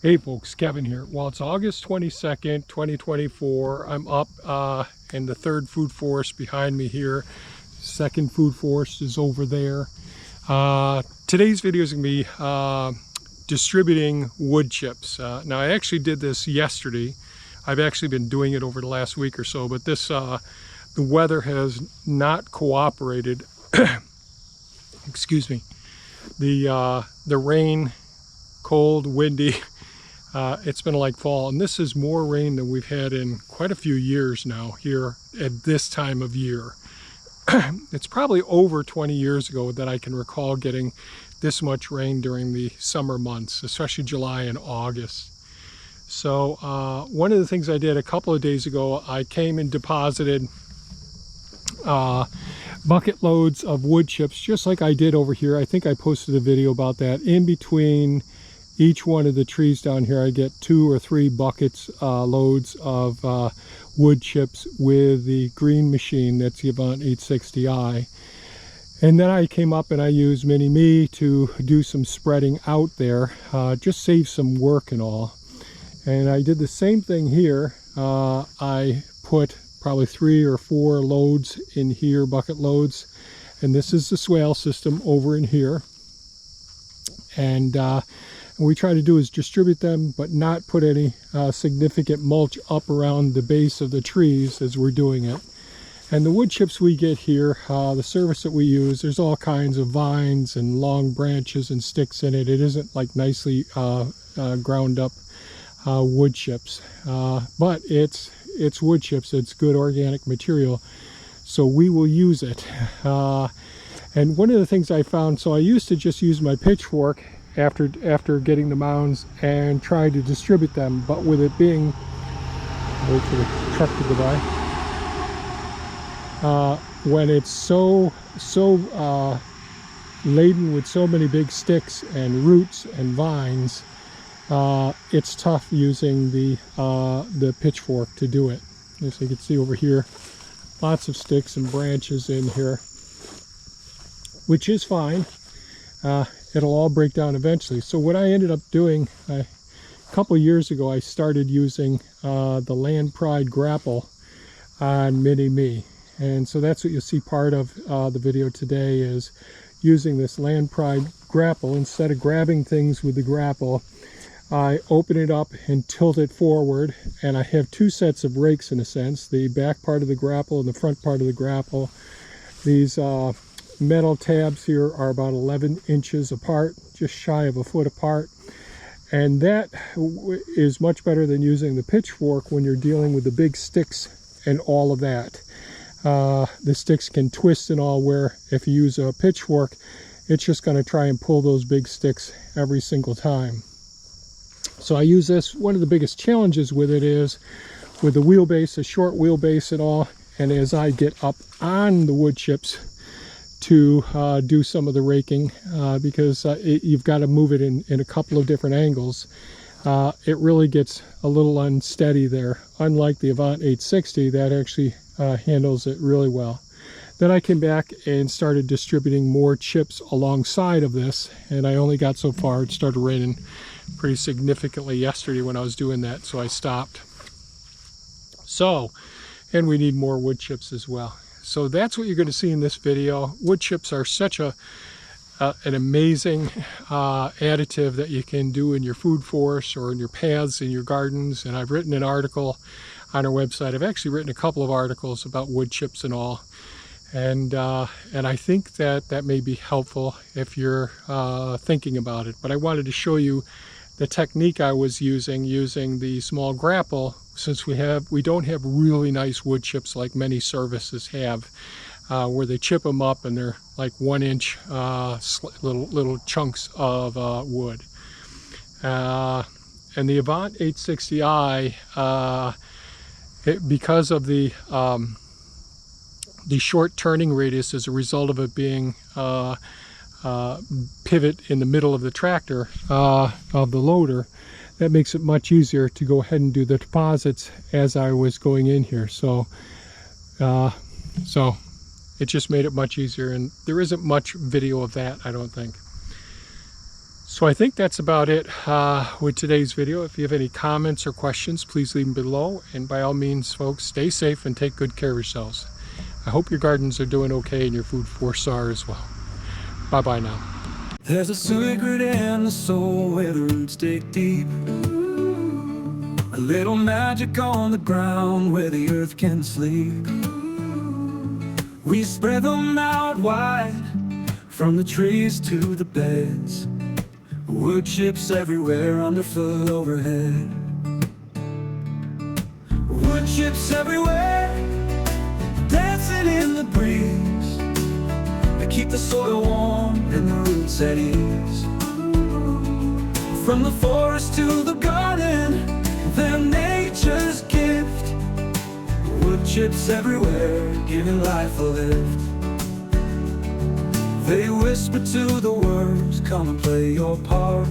Hey folks, Kevin here. Well, it's August 22nd, 2024. I'm up in the third food forest behind me here. Second food forest is over there. Today's video is going to be distributing wood chips. Now, I actually did this yesterday. I've actually been doing it over the last week or so, but this the weather has not cooperated. Excuse me. The rain, cold, windy. It's been like fall, and this is more rain than we've had in quite a few years now here at this time of year. It's probably over 20 years ago that I can recall getting this much rain during the summer months, especially July and August. So one of the things I did a couple of days ago, I came and deposited bucket loads of wood chips, just like I did over here. I think I posted a video about that. In between each one of the trees down here, I get 2 or 3 buckets loads of wood chips with the green machine. That's the Avant 860i. And then I came up and I used Minime to do some spreading out there, just save some work and all. And I did the same thing here. I put probably 3 or 4 loads in here, bucket loads. And this is the swale system over in here. And what we try to do is distribute them, but not put any significant mulch up around the base of the trees as we're doing it. And the wood chips we get here, the service that we use, there's all kinds of vines and long branches and sticks in it. It isn't like nicely ground up wood chips, but it's wood chips. It's good organic material, so we will use it. And one of the things I found, so I used to just use my pitchfork after getting the mounds and try to distribute them, but with it being, wait for the truck to go by, when it's so laden with so many big sticks and roots and vines, it's tough using the pitchfork to do it. As you can see over here, lots of sticks and branches in here, which is fine. It'll all break down eventually. So what I ended up doing, a couple years ago, I started using the Land Pride grapple on Minime. And so that's what you'll see part of the video today, is using this Land Pride grapple. Instead of grabbing things with the grapple, I open it up and tilt it forward, and I have 2 sets of rakes in a sense, the back part of the grapple and the front part of the grapple. These metal tabs here are about 11 inches apart, just shy of a foot apart, and that is much better than using the pitchfork when you're dealing with the big sticks and all of that. The sticks can twist and all, where if you use a pitchfork, it's just going to try and pull those big sticks every single time. So I use this. One of the biggest challenges with it is with the wheelbase, a short wheelbase and all, and as I get up on the wood chips to do some of the raking, because you've got to move it in a couple of different angles, it really gets a little unsteady there, unlike the Avant 860 that actually handles it really well. Then I came back and started distributing more chips alongside of this, and I only got so far. It started raining pretty significantly yesterday when I was doing that, so I stopped. So, and we need more wood chips as well. So that's what you're going to see in this video. Wood chips are such an amazing additive that you can do in your food forest or in your paths in your gardens. And I've written an article on our website. I've actually written a couple of articles about wood chips and all. And I think that may be helpful if you're thinking about it. But I wanted to show you the technique I was using the small grapple, since we don't have really nice wood chips like many services have, where they chip them up and they're like 1-inch little chunks of wood. And the Avant 860i, because of the short turning radius as a result of it being pivot in the middle of the tractor, of the loader, that makes it much easier to go ahead and do the deposits as I was going in here. So it just made it much easier, and there isn't much video of that, I don't think. So I think that's about it with today's video. If you have any comments or questions, please leave them below. And by all means, folks, stay safe and take good care of yourselves. I hope your gardens are doing okay and your food forests are as well. Bye-bye now. There's a secret in the soul where the roots dig deep. A little magic on the ground where the earth can sleep. We spread them out wide, from the trees to the beds. Wood chips everywhere, underfoot, overhead. Wood chips everywhere, dancing in the breeze. They keep the soil warm and the roots at ease. From the forest to the garden, they're nature's gift. Wood chips everywhere, giving life a lift. They whisper to the worms, come and play your part.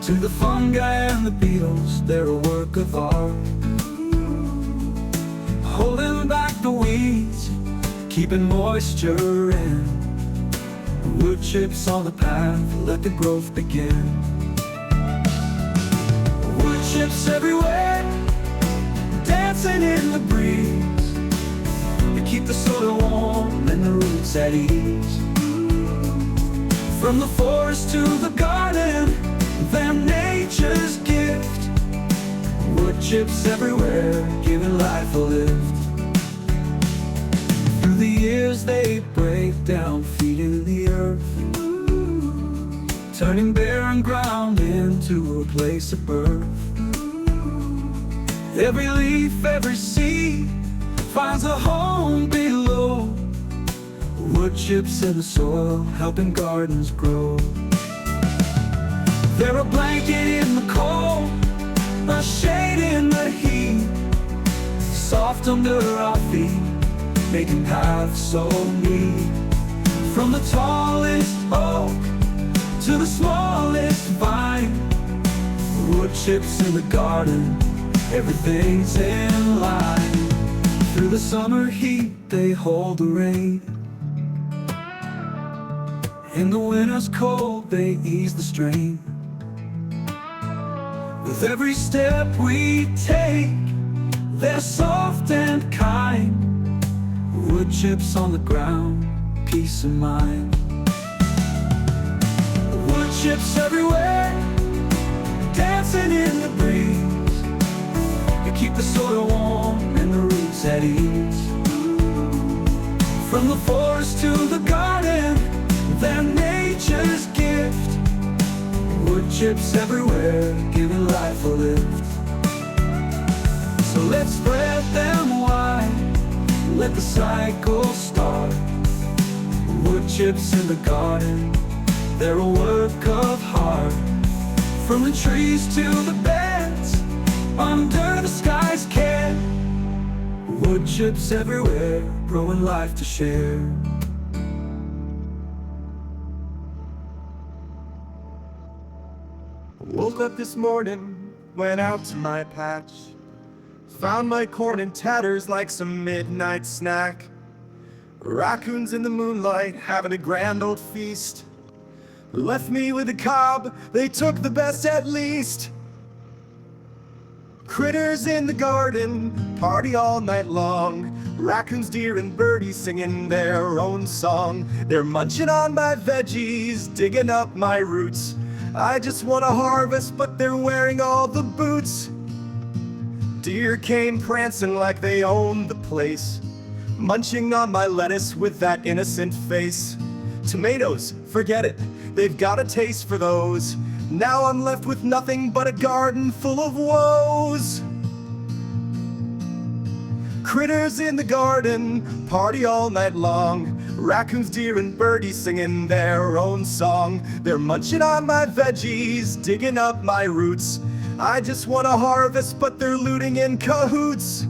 To the fungi and the beetles, they're a work of art. Holding back the weeds, keeping moisture in. Wood chips on the path, let the growth begin. Wood chips everywhere, dancing in the breeze. They keep the soil warm and the roots at ease. From the forest to the garden, they're nature's gift. Wood chips everywhere, giving life a lift. Through the years they break down, feeding the earth, turning barren ground into a place of birth. Every leaf, every seed finds a home below. Wood chips in the soil, helping gardens grow. They're a blanket in the cold, a shade in the heat, soft under our feet, making paths so neat. From the tallest oak to the smallest vine, wood chips in the garden, everything's in line. Through the summer heat they hold the rain. In the winter's cold they ease the strain. With every step we take, they're soft and kind. Wood chips on the ground, peace of mind. Wood chips everywhere, dancing in the breeze. You keep the soil warm and the roots at ease. From the forest to the garden, they're nature's gift. Wood chips everywhere, giving life a lift. So let's spread them wide, let the cycle start. Wood chips in the garden, they're a work of art. From the trees to the beds, under the sky's care. Wood chips everywhere, growing life to share. Woke up this morning, went out to my patch, found my corn in tatters like some midnight snack. Raccoons in the moonlight having a grand old feast. Left me with a cob, they took the best at least. Critters in the garden, party all night long. Raccoons, deer, and birdies singing their own song. They're munching on my veggies, digging up my roots. I just want to harvest, but they're wearing all the boots. Deer came prancing like they owned the place, munching on my lettuce with that innocent face. Tomatoes, forget it, they've got a taste for those. Now I'm left with nothing but a garden full of woes. Critters in the garden, party all night long. Raccoons, deer, and birdies singing their own song. They're munching on my veggies, digging up my roots. I just want to harvest, but they're looting in cahoots.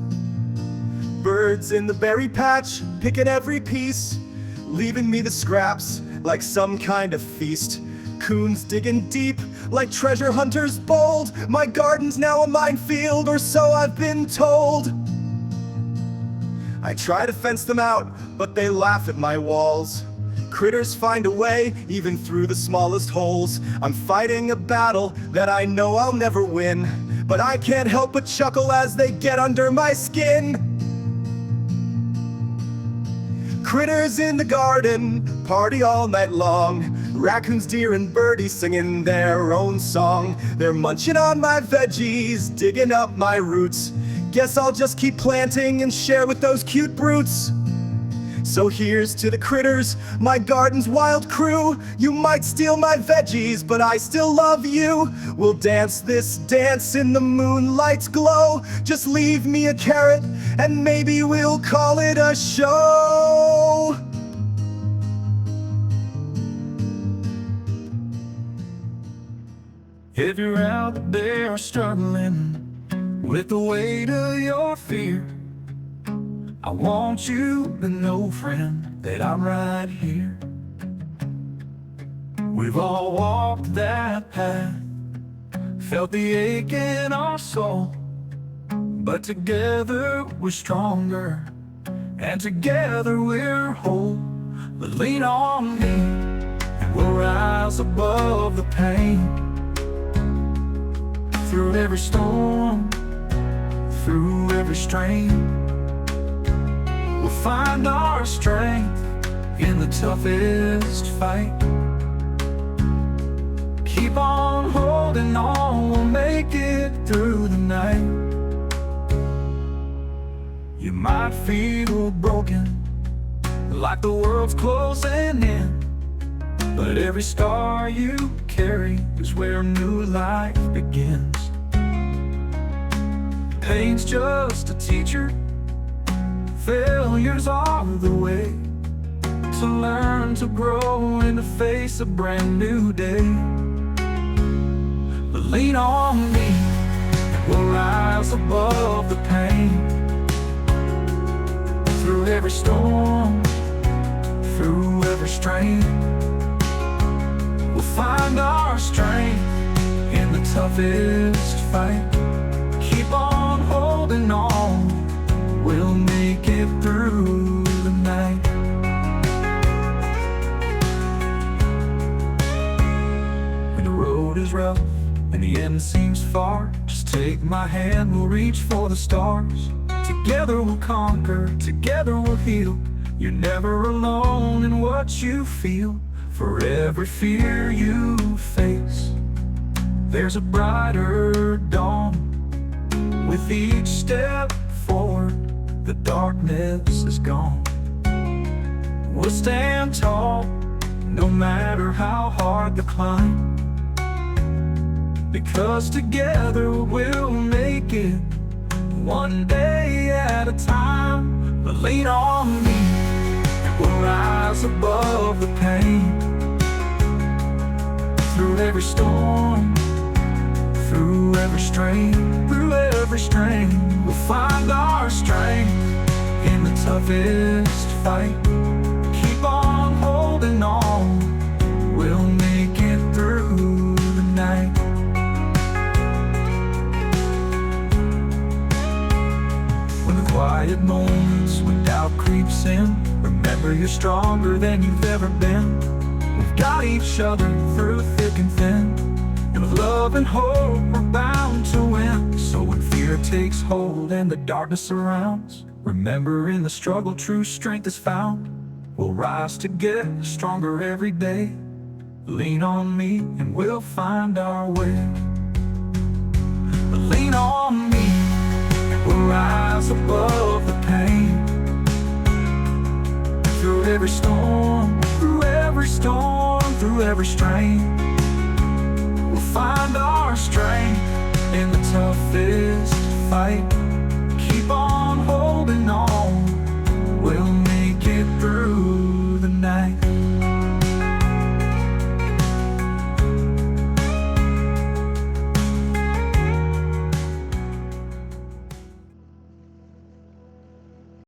Birds in the berry patch, picking every piece, leaving me the scraps like some kind of feast. Coons digging deep like treasure hunters bold. My garden's now a minefield, or so I've been told. I try to fence them out, but they laugh at my walls. Critters find a way, even through the smallest holes. I'm fighting a battle that I know I'll never win, but I can't help but chuckle as they get under my skin. Critters in the garden party all night long. Raccoons, deer, and birdies singing their own song. They're munching on my veggies, digging up my roots. Guess I'll just keep planting and share with those cute brutes. So here's to the critters, my garden's wild crew. You might steal my veggies, but I still love you. We'll dance this dance in the moonlight's glow. Just leave me a carrot, and maybe we'll call it a show. If you're out there struggling with the weight of your fear, I want you to know, friend, that I'm right here. We've all walked that path, felt the ache in our soul, but together we're stronger, and together we're whole. But lean on me, and we'll rise above the pain. Through every storm, through every strain, we'll find our strength in the toughest fight. Keep on holding on, we'll make it through the night. You might feel broken, like the world's closing in, but every scar you carry is where a new life begins. Pain's just a teacher, failures are the way to learn to grow and to face a brand new day. But lean on me, we'll rise above the pain. Through every storm, through every strain, we'll find our strength in the toughest fight. Keep on holding on, we'll make it through the night. When the road is rough and the end seems far, just take my hand, we'll reach for the stars. Together we'll conquer, together we'll heal. You're never alone in what you feel. For every fear you face, there's a brighter dawn. With each step forward, the darkness is gone. We'll stand tall, no matter how hard the climb, because together we'll make it, one day at a time. But lean on me, we'll rise above the pain. Through every storm, through every strain, through every strain, we'll find our strength in the toughest fight. Keep on holding on, we'll make it through the night. When the quiet moments, when doubt creeps in, remember you're stronger than you've ever been. We've got each other through thick and thin, and with love and hope we're bound to win. So when fear takes hold and the darkness surrounds, remember in the struggle true strength is found. We'll rise together, stronger every day. Lean on me and we'll find our way. But lean on me, we'll rise above the pain. Through every storm, through every storm, through every strain, we'll find our strength in the toughest